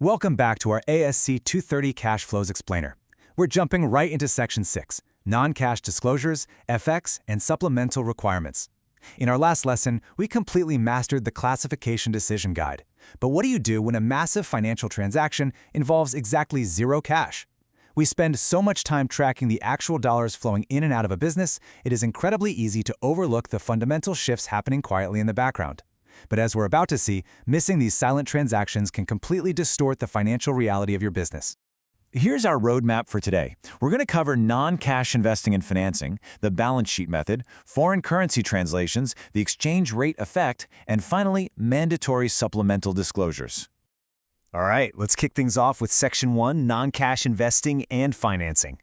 Welcome back to our ASC 230 Cash Flows Explainer. We're jumping right into Section 6, Non-Cash Disclosures, FX, and Supplemental Requirements. In our last lesson, we completely mastered the Classification Decision Guide. But what do you do when a massive financial transaction involves exactly zero cash? We spend so much time tracking the actual dollars flowing in and out of a business, it is incredibly easy to overlook the fundamental shifts happening quietly in the background. But as we're about to see, missing these silent transactions can completely distort the financial reality of your business. Here's our roadmap for today. We're going to cover non-cash investing and financing, the balance sheet method, foreign currency translations, the exchange rate effect, and finally, mandatory supplemental disclosures. All right, let's kick things off with Section 1, Non-Cash Investing and Financing.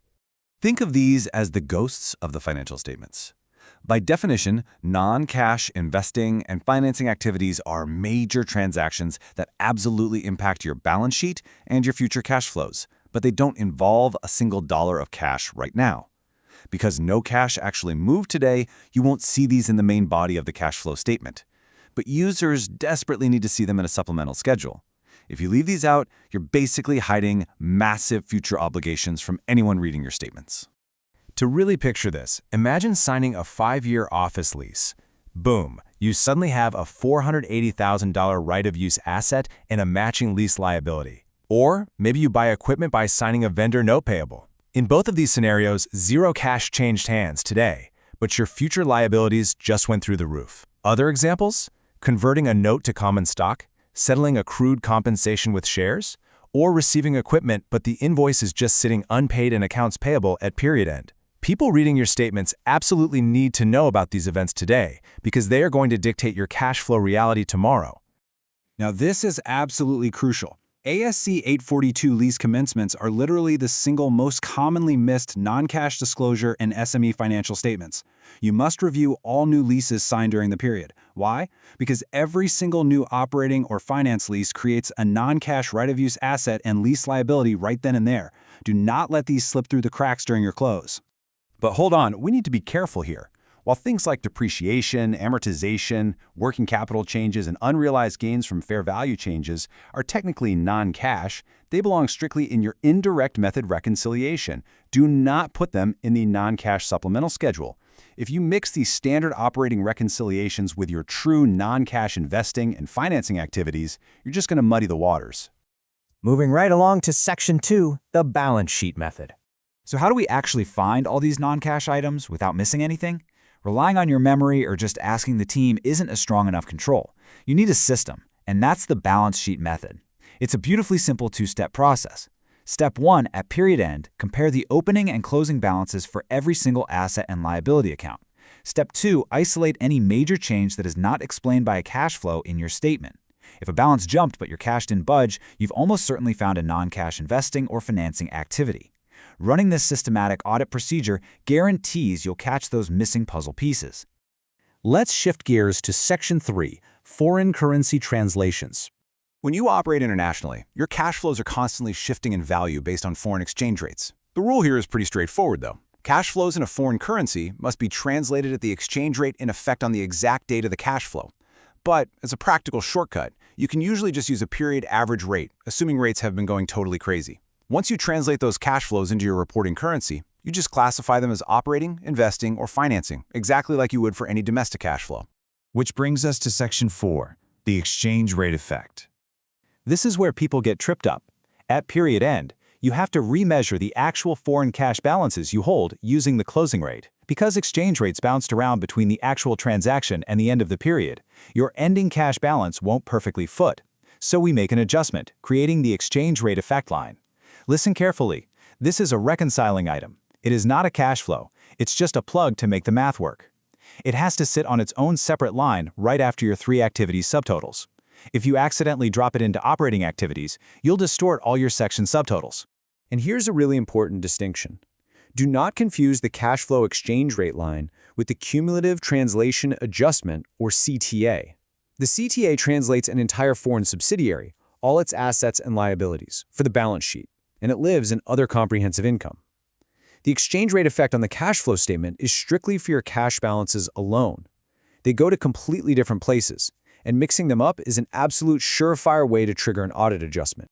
Think of these as the ghosts of the financial statements. By definition, non-cash investing and financing activities are major transactions that absolutely impact your balance sheet and your future cash flows, but they don't involve a single dollar of cash right now. Because no cash actually moved today, you won't see these in the main body of the cash flow statement. But users desperately need to see them in a supplemental schedule. If you leave these out, you're basically hiding massive future obligations from anyone reading your statements. To really picture this, imagine signing a 5-year office lease. Boom, you suddenly have a $480,000 right-of-use asset and a matching lease liability. Or maybe you buy equipment by signing a vendor note payable. In both of these scenarios, zero cash changed hands today, but your future liabilities just went through the roof. Other examples? Converting a note to common stock, settling accrued compensation with shares, or receiving equipment but the invoice is just sitting unpaid in accounts payable at period end. People reading your statements absolutely need to know about these events today because they are going to dictate your cash flow reality tomorrow. Now this is absolutely crucial. ASC 842 lease commencements are literally the single most commonly missed non-cash disclosure in SME financial statements. You must review all new leases signed during the period. Why? Because every single new operating or finance lease creates a non-cash right-of-use asset and lease liability right then and there. Do not let these slip through the cracks during your close. But hold on, we need to be careful here. While things like depreciation, amortization, working capital changes, and unrealized gains from fair value changes are technically non-cash, they belong strictly in your indirect method reconciliation. Do not put them in the non-cash supplemental schedule. If you mix these standard operating reconciliations with your true non-cash investing and financing activities, you're just going to muddy the waters. Moving right along to Section 2, the balance sheet method. So how do we actually find all these non-cash items without missing anything? Relying on your memory or just asking the team isn't a strong enough control. You need a system, and that's the balance sheet method. It's a beautifully simple two-step process. Step 1, at period end, compare the opening and closing balances for every single asset and liability account. Step 2, isolate any major change that is not explained by a cash flow in your statement. If a balance jumped but your cash didn't budge, you've almost certainly found a non-cash investing or financing activity. Running this systematic audit procedure guarantees you'll catch those missing puzzle pieces. Let's shift gears to Section 3, Foreign Currency Translations. When you operate internationally, your cash flows are constantly shifting in value based on foreign exchange rates. The rule here is pretty straightforward, though. Cash flows in a foreign currency must be translated at the exchange rate in effect on the exact date of the cash flow. But as a practical shortcut, you can usually just use a period average rate, assuming rates have been going totally crazy. Once you translate those cash flows into your reporting currency, you just classify them as operating, investing, or financing, exactly like you would for any domestic cash flow. Which brings us to Section 4, the exchange rate effect. This is where people get tripped up. At period end, you have to remeasure the actual foreign cash balances you hold using the closing rate. Because exchange rates bounced around between the actual transaction and the end of the period, your ending cash balance won't perfectly foot. So we make an adjustment, creating the exchange rate effect line. Listen carefully. This is a reconciling item. It is not a cash flow. It's just a plug to make the math work. It has to sit on its own separate line right after your 3 activities subtotals. If you accidentally drop it into operating activities, you'll distort all your section subtotals. And here's a really important distinction. Do not confuse the cash flow exchange rate line with the cumulative translation adjustment, or CTA. The CTA translates an entire foreign subsidiary, all its assets and liabilities, for the balance sheet, and it lives in other comprehensive income. The exchange rate effect on the cash flow statement is strictly for your cash balances alone. They go to completely different places, and mixing them up is an absolute surefire way to trigger an audit adjustment.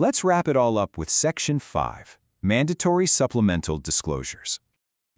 Let's wrap it all up with Section 5, Mandatory Supplemental Disclosures.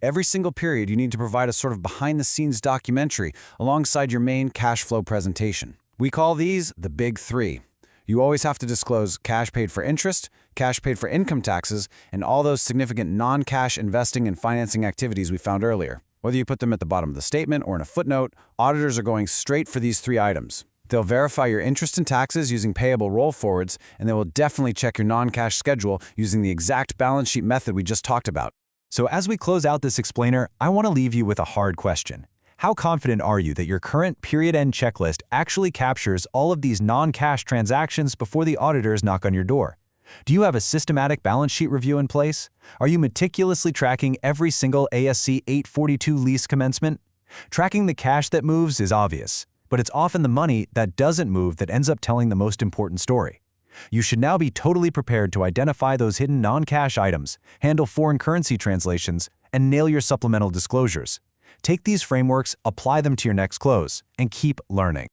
Every single period, you need to provide a sort of behind-the-scenes documentary alongside your main cash flow presentation. We call these the Big Three. You always have to disclose cash paid for interest, cash paid for income taxes, and all those significant non-cash investing and financing activities we found earlier. Whether you put them at the bottom of the statement or in a footnote, auditors are going straight for these three items. They'll verify your interest and taxes using payable roll forwards, and they will definitely check your non-cash schedule using the exact balance sheet method we just talked about. So as we close out this explainer, I want to leave you with a hard question. How confident are you that your current period-end checklist actually captures all of these non-cash transactions before the auditors knock on your door? Do you have a systematic balance sheet review in place? Are you meticulously tracking every single ASC 842 lease commencement? Tracking the cash that moves is obvious, but it's often the money that doesn't move that ends up telling the most important story. You should now be totally prepared to identify those hidden non-cash items, handle foreign currency translations, and nail your supplemental disclosures. Take these frameworks, apply them to your next close, and keep learning.